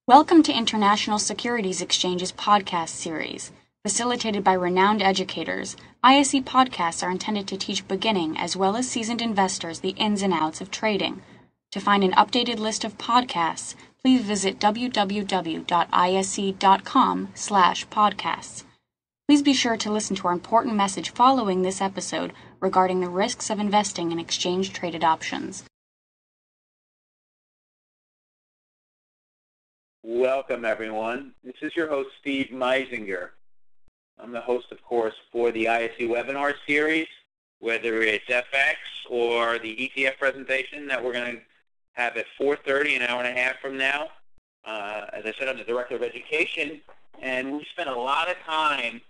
Welcome to International Securities Exchange's podcast series. Facilitated by renowned educators, ISE podcasts are intended to teach beginning as well as seasoned investors the ins and outs of trading. To find an updated list of podcasts, please visit www.ise.com/podcasts. Please be sure to listen to our important message following this episode regarding the risks of investing in exchange-traded options. Welcome, everyone. This is your host, Steve Meisinger. I'm the host, of course, for the ISE webinar series, whether it's FX or the ETF presentation that we're going to have at 4:30, an hour and a half from now. As I said, I'm the Director of Education, and we spent a lot of time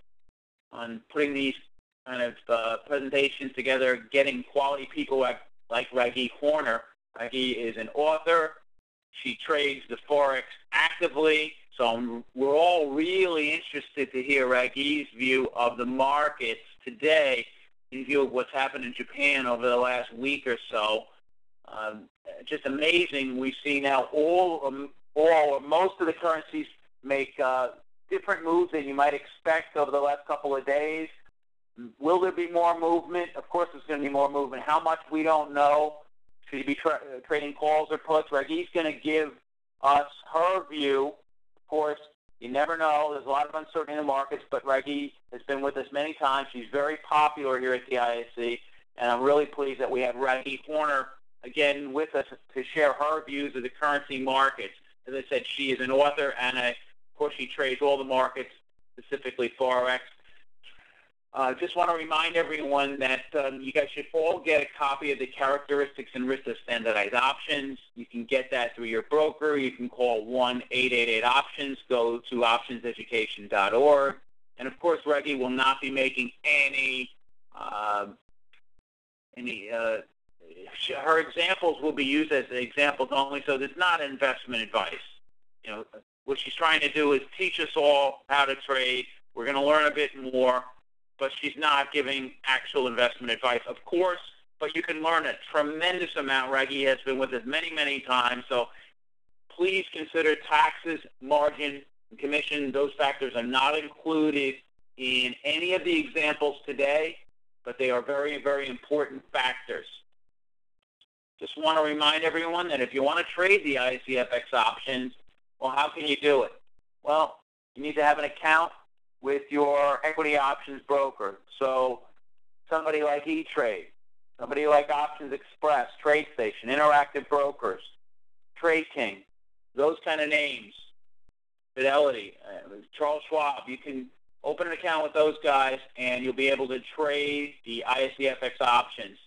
on putting these kind of presentations together, getting quality people like Raggi Horner. Raggi is an author. She trades the Forex actively, so we're all really interested to hear Raggi's view of the markets today, in view of what's happened in Japan over the last week or so. Just amazing. We see now all or most of the currencies make different moves than you might expect over the last couple of days. Will there be more movement? Of course there's going to be more movement. How much, we don't know. Should you be trading calls or puts? Raggi's going to give us her view. Of course, you never know. There's a lot of uncertainty in the markets, but Raggi has been with us many times. She's very popular here at the ISE, and I'm really pleased that we have Raggi Horner again with us to share her views of the currency markets. As I said, she is an author, and of course she trades all the markets, specifically Forex. Just want to remind everyone that you guys should all get a copy of the characteristics and risks of standardized options. You can get that through your broker. You can call 1-888-OPTIONS. Go to optionseducation.org. And, of course, Raggi will not be making her examples will be used as examples only, so there's not investment advice. You know, what she's trying to do is teach us all how to trade. We're going to learn a bit more, but she's not giving actual investment advice, of course, but you can learn a tremendous amount. Raggi has been with us many, many times, so please consider taxes, margin, and commission. Those factors are not included in any of the examples today, but they are very, very important factors. Just want to remind everyone that if you want to trade the ISE FX options, well, how can you do it? Well, you need to have an account with your equity options broker. So somebody like E-Trade, somebody like Options Express, TradeStation, Interactive Brokers, Trade King, those kind of names, Fidelity, Charles Schwab. You can open an account with those guys and you'll be able to trade the ISE FX options.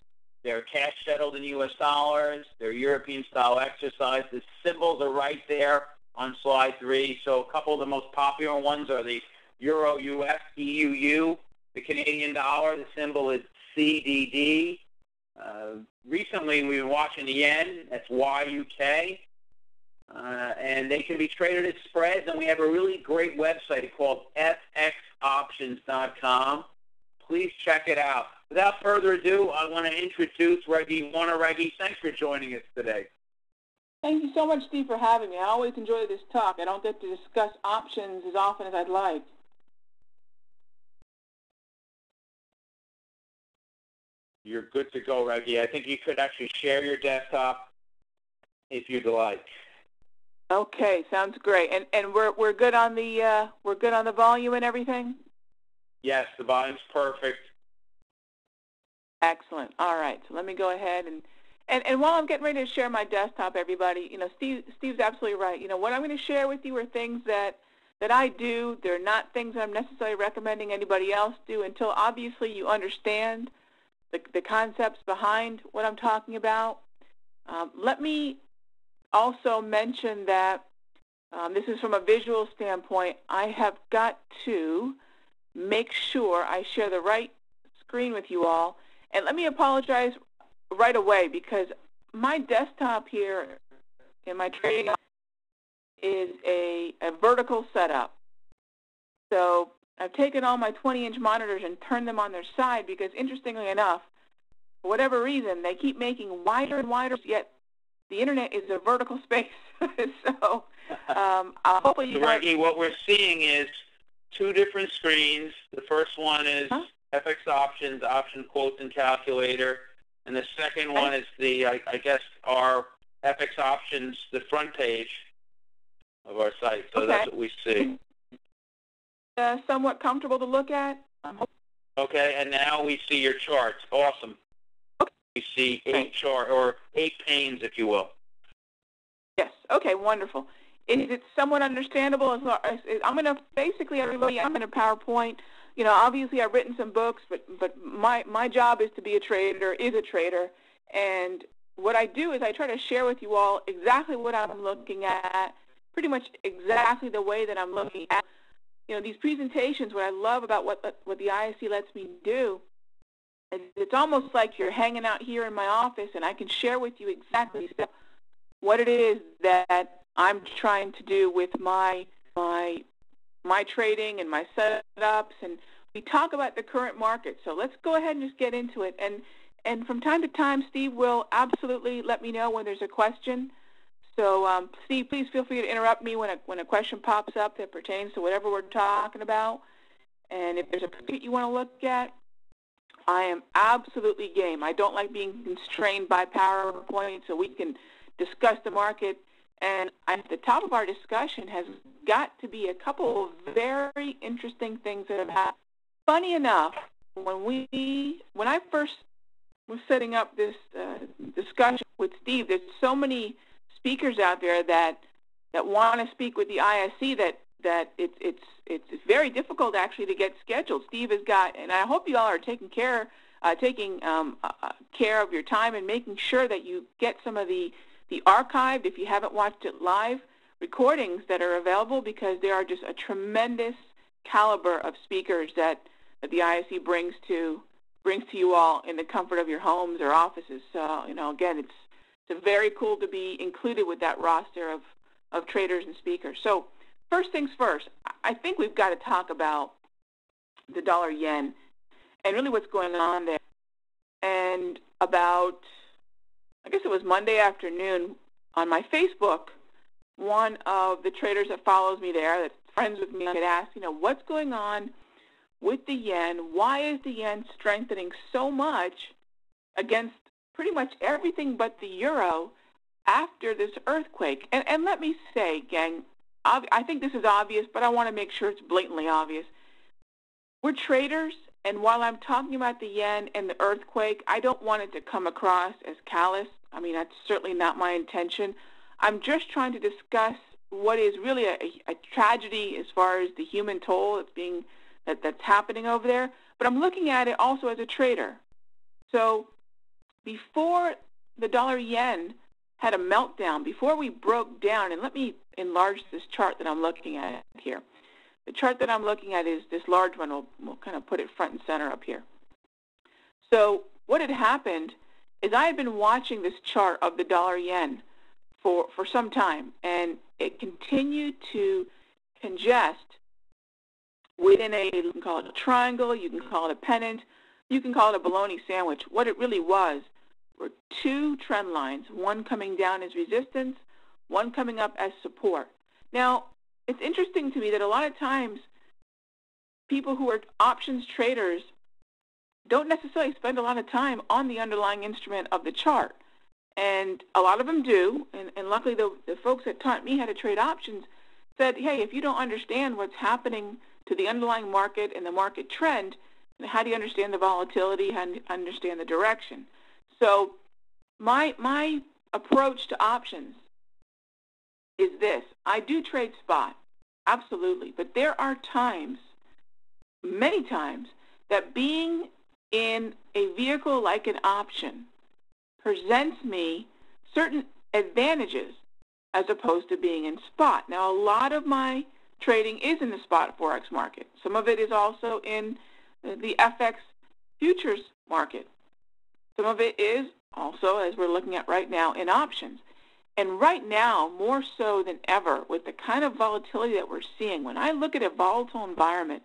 They're cash settled in US dollars. They're European style exercise. The symbols are right there on slide 3. So a couple of the most popular ones are the Euro US, EUU, the Canadian dollar, the symbol is CDD. Recently we've been watching the yen, that's YUK, and they can be traded at spreads, and we have a really great website called fxoptions.com. Please check it out. Without further ado, I want to introduce Raggi Horner. Raggi, thanks for joining us today. Thank you so much, Steve, for having me. I always enjoy this talk. I don't get to discuss options as often as I'd like. You're good to go, Raggi. I think you could actually share your desktop if you'd like. Okay, sounds great. And we're good on the volume and everything? Yes, the volume's perfect. Excellent. All right. So let me go ahead and while I'm getting ready to share my desktop, everybody, you know, Steve's absolutely right. You know, what I'm going to share with you are things that I do. They're not things that I'm necessarily recommending anybody else do until obviously you understand the concepts behind what I'm talking about. Let me also mention that this is from a visual standpoint. I have got to make sure I share the right screen with you all. And let me apologize right away because my desktop here in my trading is a vertical setup. So I've taken all my 20-inch monitors and turned them on their side because, interestingly enough, for whatever reason, they keep making wider and wider, yet the internet is a vertical space. So Hopefully you So, Reggie, what we're seeing is two different screens. The first one is FX options, option quotes and calculator, and the second one is the, I guess, our FX options, the front page of our site. So that's what we see. Somewhat comfortable to look at. Okay, and now we see your charts. Awesome. Okay. We see 8 panes, if you will. Yes. Okay. Wonderful. Is it somewhat understandable? I'm going to basically, everybody, I'm in a PowerPoint. You know, obviously I've written some books, but my job is to be a trader, and what I do is I try to share with you all exactly what I'm looking at, pretty much exactly the way that I'm looking at. You know, these presentations, what I love about what the ISC lets me do, it's almost like you're hanging out here in my office, and I can share with you exactly what it is that I'm trying to do with my trading and my setups, and we talk about the current market. So let's go ahead and just get into it. And from time to time, Steve will absolutely let me know when there's a question. So Steve, please feel free to interrupt me when a question pops up that pertains to whatever we're talking about. And if there's a point you want to look at, I am absolutely game. I don't like being constrained by PowerPoint, so we can discuss the market. And at the top of our discussion has got to be a couple of very interesting things that have happened. Funny enough, when I first was setting up this discussion with Steve, there's so many speakers out there that want to speak with the ISC that it's very difficult actually to get scheduled. Steve has got, and I hope you all are taking care of your time and making sure that you get some of the archived, if you haven't watched it live, recordings that are available, because there are just a tremendous caliber of speakers that the ISC brings to you all in the comfort of your homes or offices. So, you know, again, it's very cool to be included with that roster of traders and speakers. So first things first, I think we've got to talk about the dollar-yen and really what's going on there. And about, I guess it was Monday afternoon, on my Facebook, one of the traders that follows me there, that's friends with me, had asked, you know, what's going on with the yen? Why is the yen strengthening so much against pretty much everything but the euro after this earthquake? And let me say, gang, I think this is obvious, but I want to make sure it's blatantly obvious. We're traders, and while I'm talking about the yen and the earthquake, I don't want it to come across as callous. I mean, that's certainly not my intention. I'm just trying to discuss what is really a tragedy as far as the human toll that's happening over there. But I'm looking at it also as a trader. So before the dollar-yen had a meltdown, before we broke down, and let me enlarge this chart that I'm looking at here. The chart that I'm looking at is this large one. We'll kind of put it front and center up here. So what had happened is I had been watching this chart of the dollar-yen for some time, and it continued to congest within you can call it a triangle, you can call it a pennant, you can call it a bologna sandwich. What it really was were two trend lines, one coming down as resistance, one coming up as support. Now, it's interesting to me that a lot of times people who are options traders don't necessarily spend a lot of time on the underlying instrument of the chart. And a lot of them do, and luckily the folks that taught me how to trade options said, hey, if you don't understand what's happening to the underlying market and the market trend, how do you understand the volatility, how do you understand the direction? So my approach to options is this. I do trade spot, absolutely, but there are times, many times, that being in a vehicle like an option presents me certain advantages as opposed to being in spot. Now, a lot of my trading is in the spot Forex market. Some of it is also in the FX futures market. Some of it is also, as we're looking at right now, in options. And right now, more so than ever, with the kind of volatility that we're seeing, when I look at a volatile environment,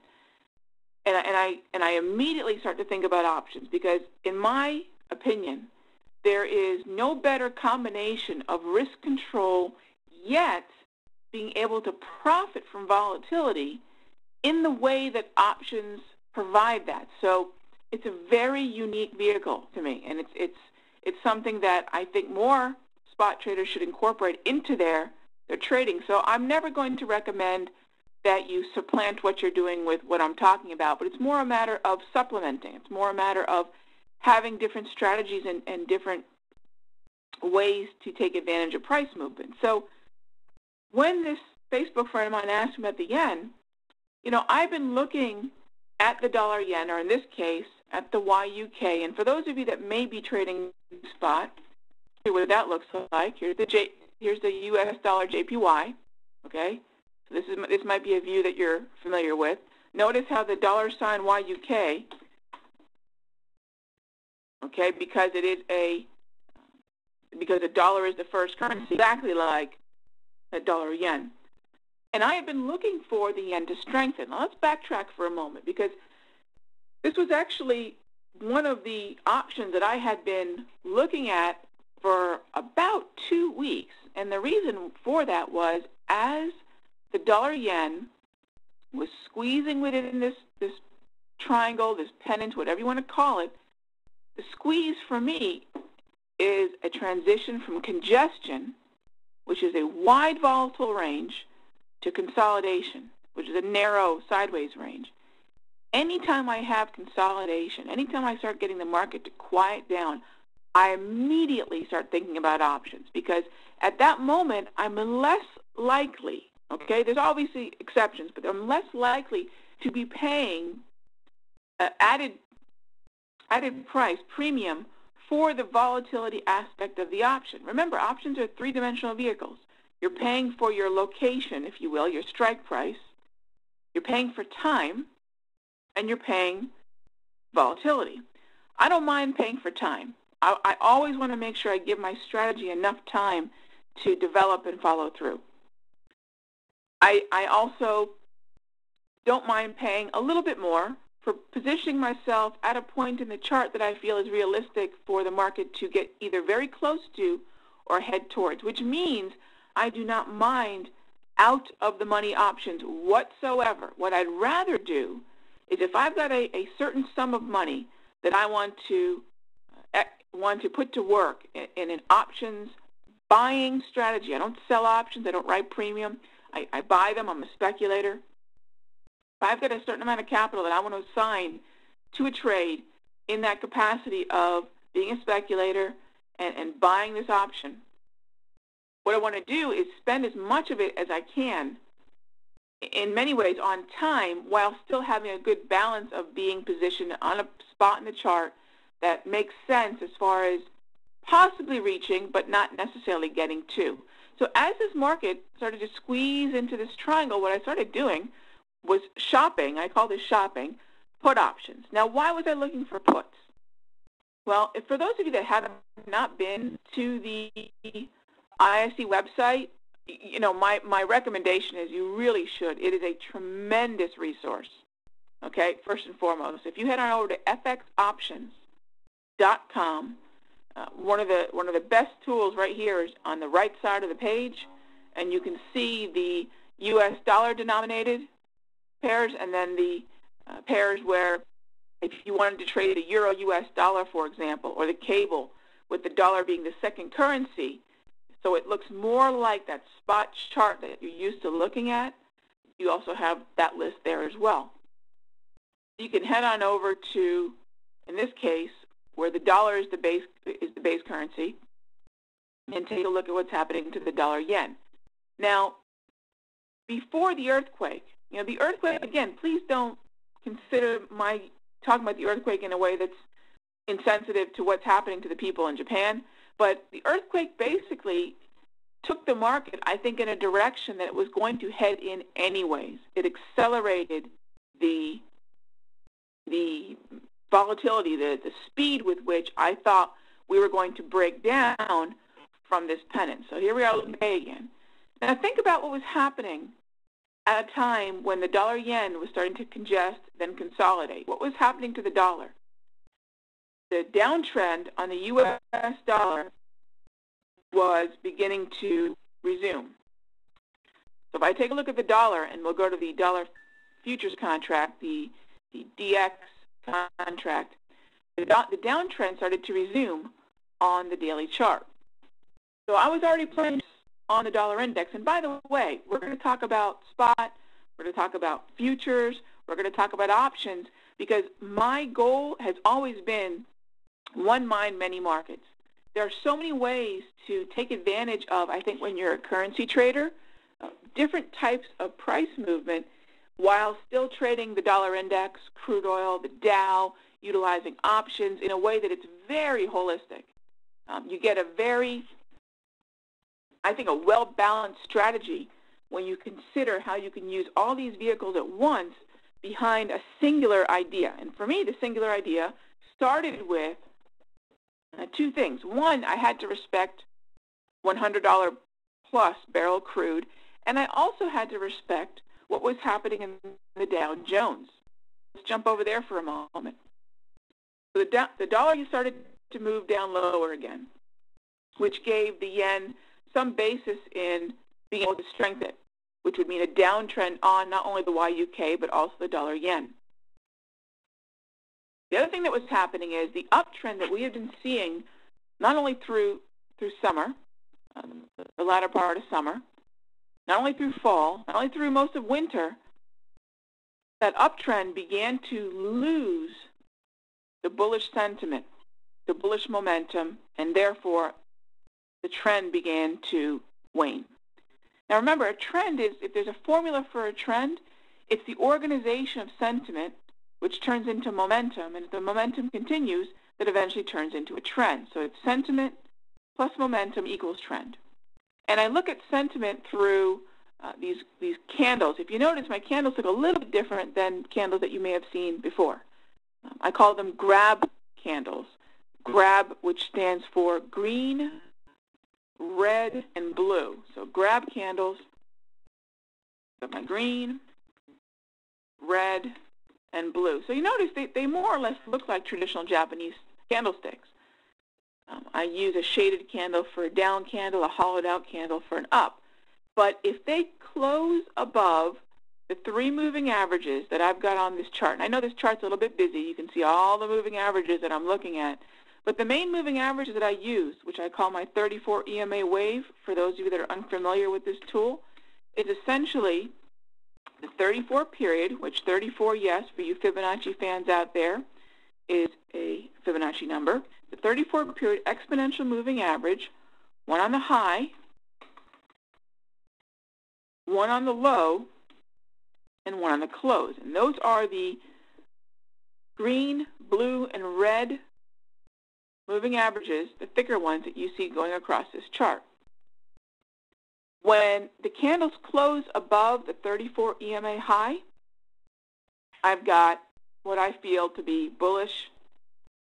and I immediately start to think about options, because in my opinion, there is no better combination of risk control, yet being able to profit from volatility in the way that options provide that. So it's a very unique vehicle to me, and it's something that I think more spot traders should incorporate into their trading. So I'm never going to recommend that you supplant what you're doing with what I'm talking about, but it's more a matter of supplementing. It's more a matter of having different strategies and different ways to take advantage of price movement. So when this Facebook friend of mine asked me about the yen, I've been looking at the dollar yen, or in this case, at the YUK. And for those of you that may be trading spot, see what that looks like. Here's the US dollar JPY, okay? So this might be a view that you're familiar with. Notice how the dollar sign YUK, okay, because the dollar is the first currency, exactly like the dollar yen. And I have been looking for the yen to strengthen. Now let's backtrack for a moment, because this was actually one of the options that I had been looking at for about 2 weeks. And the reason for that was, as the dollar yen was squeezing within this triangle, this pennant, whatever you want to call it, the squeeze for me is a transition from congestion, which is a wide volatile range, to consolidation, which is a narrow sideways range. Anytime I have consolidation, anytime I start getting the market to quiet down, I immediately start thinking about options, because at that moment I'm less likely, okay, there's obviously exceptions, but I'm less likely to be paying added price, premium, for the volatility aspect of the option. Remember, options are three-dimensional vehicles. You're paying for your location, if you will, your strike price. You're paying for time, and you're paying volatility. I don't mind paying for time. I always want to make sure I give my strategy enough time to develop and follow through. I also don't mind paying a little bit more for positioning myself at a point in the chart that I feel is realistic for the market to get either very close to or head towards, which means I do not mind out of the money options whatsoever. What I'd rather do is, if I've got a certain sum of money that I want to put to work in an options buying strategy. I don't sell options. I don't write premium. I buy them. I'm a speculator. If I've got a certain amount of capital that I want to assign to a trade in that capacity of being a speculator and buying this option, what I want to do is spend as much of it as I can, in many ways, on time, while still having a good balance of being positioned on a spot in the chart that makes sense as far as possibly reaching but not necessarily getting to. So as this market started to squeeze into this triangle, what I started doing was shopping. I call this shopping, put options. Now, why was I looking for puts? Well, for those of you that have not been to the ISE website, my recommendation is you really should. It is a tremendous resource, okay, first and foremost. If you head on over to fxoptions.com, one of the best tools right here is on the right side of the page, and you can see the U.S. dollar denominated pairs, and then the pairs where, if you wanted to trade a euro U.S. dollar, for example, or the cable, with the dollar being the second currency, so it looks more like that spot chart that you're used to looking at. You also have that list there as well. You can head on over to, in this case, where the dollar is the base currency, and take a look at what's happening to the dollar yen. Now, before the earthquake, the earthquake, again, please don't consider my talking about the earthquake in a way that's insensitive to what's happening to the people in Japan. But the earthquake basically took the market, I think, in a direction that it was going to head in anyways. It accelerated the volatility, the speed with which I thought we were going to break down from this pennant. So here we are looking again. Now think about what was happening at a time when the dollar yen was starting to congest, then consolidate. What was happening to the dollar? The downtrend on the U.S. dollar was beginning to resume. So if I take a look at the dollar, and we'll go to the dollar futures contract, the DX contract, the downtrend started to resume on the daily chart. So I was already playing on the dollar index. And by the way, we're going to talk about spot, we're going to talk about futures, we're going to talk about options, because my goal has always been one mind, many markets. There are so many ways to take advantage of, I think, when you're a currency trader, different types of price movement while still trading the dollar index, crude oil, the Dow, utilizing options in a way that it's very holistic. You get a very, I think, a well-balanced strategy when you consider how you can use all these vehicles at once behind a singular idea. And for me, the singular idea started with two things. One, I had to respect $100 plus barrel crude, and I also had to respect what was happening in the Dow Jones. Let's jump over there for a moment. So the dollar started to move down lower again, which gave the yen some basis in being able to strengthen, which would mean a downtrend on not only the YUK but also the dollar yen. The other thing that was happening is the uptrend that we had been seeing not only through summer, the latter part of summer, not only through fall, not only through most of winter, that uptrend began to lose the bullish sentiment, the bullish momentum, and therefore the trend began to wane. Now remember, a trend is, if there's a formula for a trend, it's the organization of sentiment which turns into momentum, and if the momentum continues, that eventually turns into a trend. So it's sentiment plus momentum equals trend. And I look at sentiment through these candles. If you notice, my candles look a little bit different than candles that you may have seen before. I call them grab candles. Grab, which stands for green, red, and blue. So grab candles, got my green, red, and blue. So you notice they more or less look like traditional Japanese candlesticks. I use a shaded candle for a down candle, a hollowed out candle for an up. But if they close above the three moving averages that I've got on this chart, and I know this chart's a little bit busy, you can see all the moving averages that I'm looking at, but the main moving averages that I use, which I call my 34 EMA wave, for those of you that are unfamiliar with this tool, is essentially the 34 period, which 34, yes, for you Fibonacci fans out there, is a Fibonacci number. The 34 period exponential moving average, one on the high, one on the low, and one on the close. And those are the green, blue, and red moving averages, the thicker ones that you see going across this chart. When the candles close above the 34 EMA high, I've got what I feel to be bullish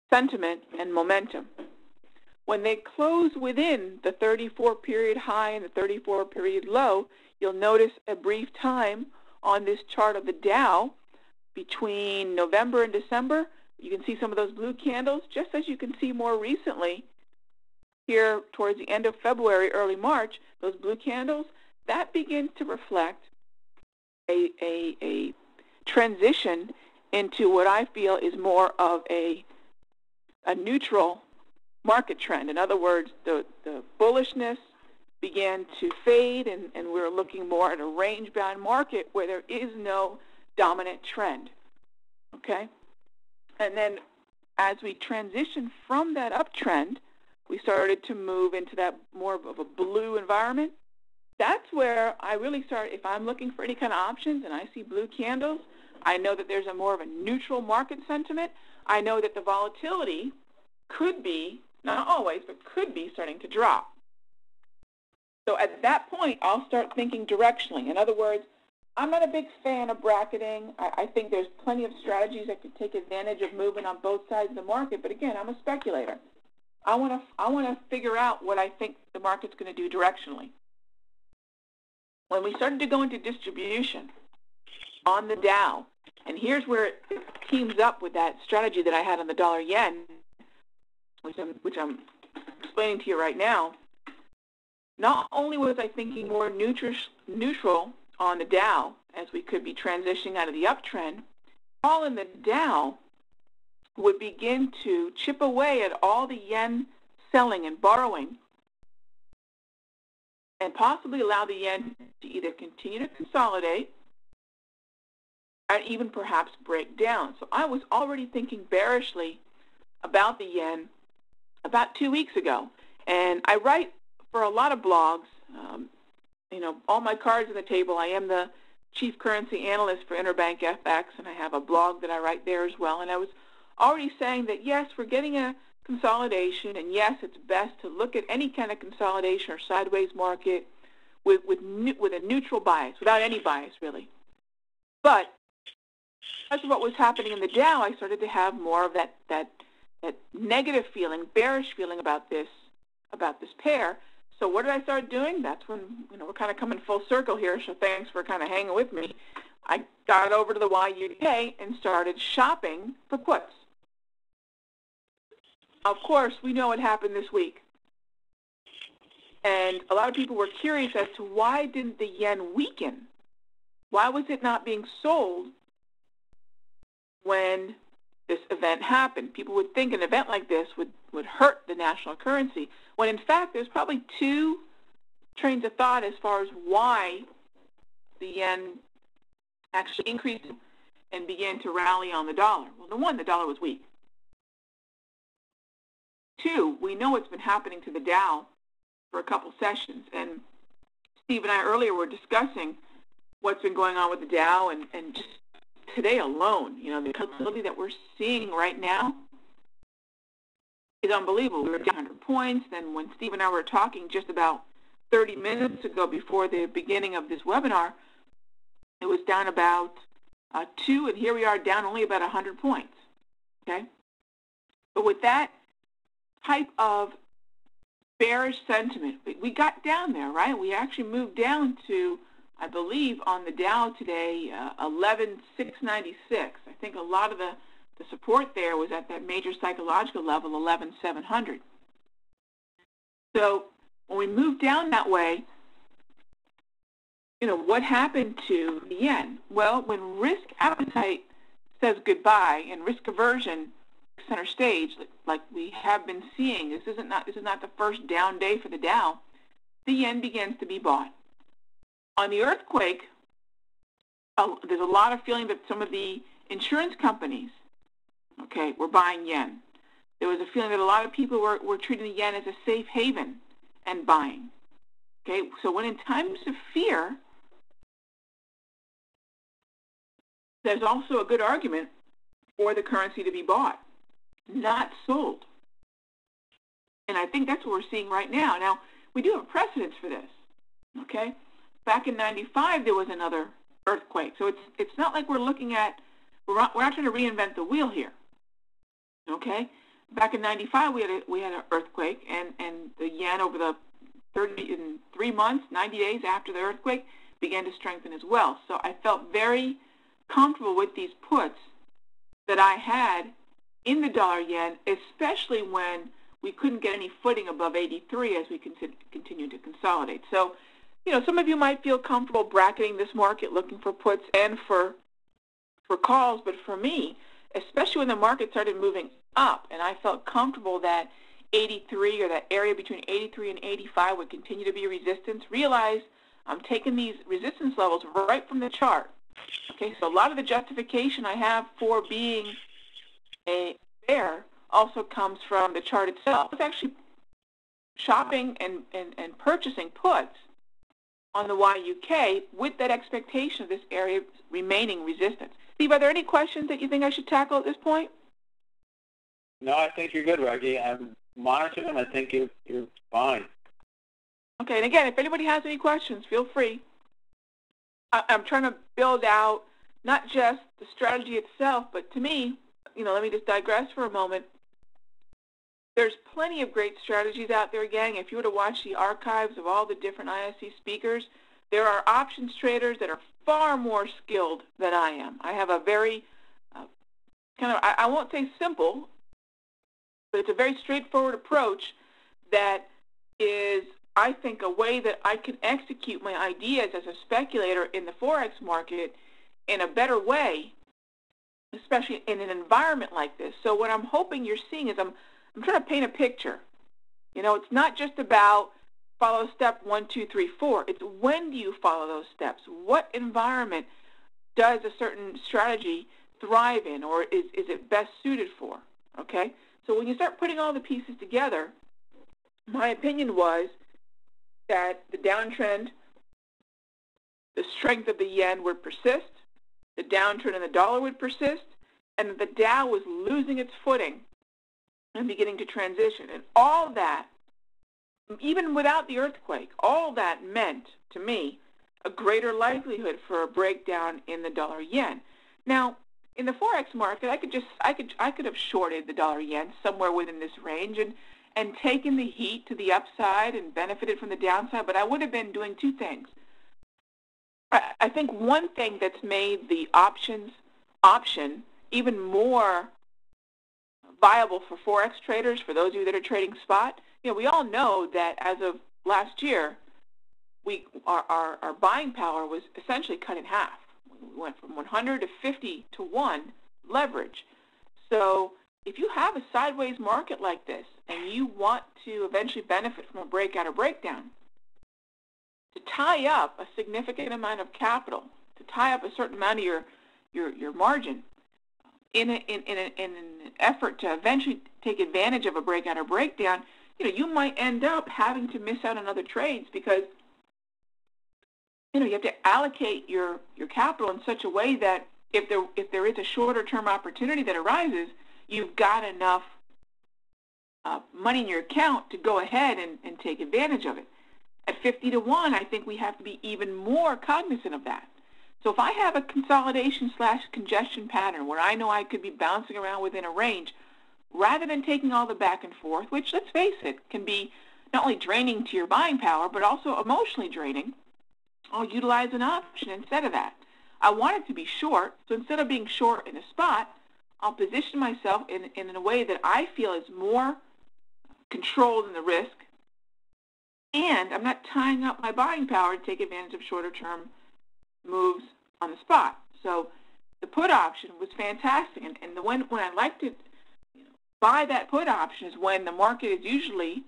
sentiment and momentum. When they close within the 34 period high and the 34 period low, you'll notice a brief time on this chart of the Dow between November and December. You can see some of those blue candles, just as you can see more recently here towards the end of February, early March, those blue candles, that begins to reflect a transition into what I feel is more of a neutral market trend. In other words, the bullishness began to fade, and we're looking more at a range-bound market where there is no dominant trend. Okay? And then as we transition from that uptrend, we started to move into that more of a blue environment. That's where I really start, if I'm looking for any kind of options and I see blue candles, I know that there's a more of a neutral market sentiment. I know that the volatility could be, not always, but could be starting to drop. So at that point, I'll start thinking directionally. In other words, I'm not a big fan of bracketing. I think there's plenty of strategies that could take advantage of movement on both sides of the market, but again, I'm a speculator. I want to figure out what I think the market's going to do directionally. When we started to go into distribution on the Dow, and here's where it teams up with that strategy that I had on the dollar yen, which I'm explaining to you right now. Not only was I thinking more neutral on the Dow, as we could be transitioning out of the uptrend, all in the Dow would begin to chip away at all the yen selling and borrowing and possibly allow the yen to either continue to consolidate or even perhaps break down. So I was already thinking bearishly about the yen about 2 weeks ago. And I write for a lot of blogs, all my cards on the table. I am the chief currency analyst for Interbank FX, and I have a blog that I write there as well. And I was already saying that, yes, we're getting a consolidation, and yes, it's best to look at any kind of consolidation or sideways market with a neutral bias, without any bias, really. But because of what was happening in the Dow, I started to have more of that negative feeling, bearish feeling about this pair. So what did I start doing? That's when, we're kind of coming full circle here, so thanks for kind of hanging with me. I got over to the YUK and started shopping for puts. Of course, we know what happened this week. And a lot of people were curious as to why didn't the yen weaken? Why was it not being sold when this event happened? People would think an event like this would hurt the national currency, when in fact there's probably two trains of thought as far as why the yen actually increased and began to rally on the dollar. Well, the one, the dollar was weak. Two, we know what's been happening to the Dow for a couple sessions, and Steve and I earlier were discussing what's been going on with the Dow, and just today alone, the volatility that we're seeing right now is unbelievable. We were down 100 points, then when Steve and I were talking just about 30 minutes ago before the beginning of this webinar, it was down about 2, and here we are down only about 100 points, okay? But with that type of bearish sentiment, we got down there, right? We actually moved down to, I believe, on the Dow today, 11,696. I think a lot of the support there was at that major psychological level, 11,700. So when we moved down that way, what happened to the yen? Well, when risk appetite says goodbye and risk aversion center stage, like we have been seeing, this is not the first down day for the Dow, the yen begins to be bought. On the earthquake, there's a lot of feeling that some of the insurance companies, were buying yen. There was a feeling that a lot of people were treating the yen as a safe haven and buying. So when in times of fear, there's also a good argument for the currency to be bought, not sold. And I think that's what we're seeing right now. Now, we do have precedence for this, Back in 95, there was another earthquake. So it's not like we're looking at, we're not trying to reinvent the wheel here, Back in 95, we had an earthquake, and the yen over the 3 months, 90 days after the earthquake, began to strengthen as well. So I felt very comfortable with these puts that I had in the dollar yen, especially when we couldn't get any footing above 83 as we continue to consolidate. So, some of you might feel comfortable bracketing this market, looking for puts and for calls, but for me, especially when the market started moving up, and I felt comfortable that 83 or that area between 83 and 85 would continue to be resistance, realize I'm taking these resistance levels right from the chart. So a lot of the justification I have for being a bear also comes from the chart itself. It's actually shopping and purchasing puts on the YUK with that expectation of this area remaining resistance. Steve, are there any questions that you think I should tackle at this point? No, I think you're good, Reggie. I'm monitoring them. I think you're fine. Okay, and again, if anybody has any questions, feel free. I'm trying to build out not just the strategy itself, but to me, let me just digress for a moment. There's plenty of great strategies out there, gang. If you were to watch the archives of all the different ISC speakers, there are options traders that are far more skilled than I am. I have a very I won't say simple, but it's a very straightforward approach that is I think a way that I can execute my ideas as a speculator in the Forex market in a better way, especially in an environment like this. So what I'm hoping you're seeing is I'm trying to paint a picture. It's not just about follow step 1, 2, 3, 4. It's when do you follow those steps? What environment does a certain strategy thrive in, or is it best suited for? Okay? So when you start putting all the pieces together, my opinion was that the downtrend, the strength of the yen would persist, the downtrend in the dollar would persist, and that the Dow was losing its footing and beginning to transition. And all that, even without the earthquake, all that meant, to me, a greater likelihood for a breakdown in the dollar yen. Now, in the Forex market, I could have shorted the dollar yen somewhere within this range and taken the heat to the upside and benefited from the downside, but I would have been doing two things. I think one thing that's made the option even more viable for Forex traders, for those of you that are trading spot, we all know that as of last year, our buying power was essentially cut in half. We went from 100 to 50 to 1 leverage. So if you have a sideways market like this and you want to eventually benefit from a breakout or breakdown, to tie up a significant amount of capital, to tie up a certain amount of your margin in an effort to eventually take advantage of a breakout or breakdown, you might end up having to miss out on other trades because you have to allocate your capital in such a way that if there is a shorter term opportunity that arises, you've got enough money in your account to go ahead and take advantage of it. At 50 to 1, I think we have to be even more cognizant of that. So if I have a consolidation/congestion pattern where I know I could be bouncing around within a range, rather than taking all the back and forth, which, let's face it, can be not only draining to your buying power, but also emotionally draining, I'll utilize an option instead of that. I want it to be short, so instead of being short in a spot, I'll position myself in a way that I feel is more controlled in the risk, and I'm not tying up my buying power to take advantage of shorter-term moves on the spot. So the put option was fantastic, and when I like to buy that put option is when the market is usually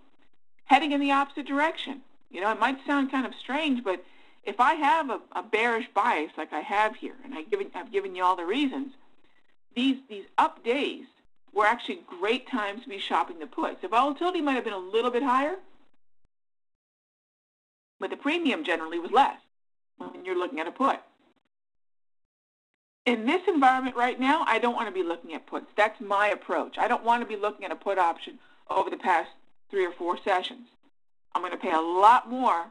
heading in the opposite direction. It might sound kind of strange, but if I have a bearish bias like I have here, and I've given you all the reasons, these up days were actually great times to be shopping the puts. The volatility might have been a little bit higher, but the premium generally was less when you're looking at a put. In this environment right now, I don't want to be looking at puts. That's my approach. I don't want to be looking at a put option over the past 3 or 4 sessions. I'm going to pay a lot more,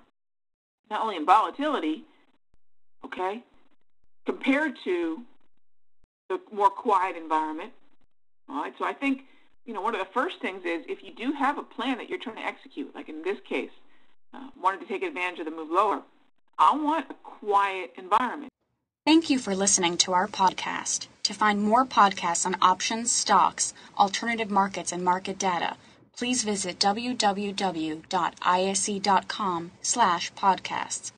not only in volatility, okay, compared to the more quiet environment. All right, so I think, one of the first things is if you do have a plan that you're trying to execute, like in this case, wanted to take advantage of the move lower, I want a quiet environment. Thank you for listening to our podcast. To find more podcasts on options, stocks, alternative markets, and market data, please visit www.ise.com/podcasts.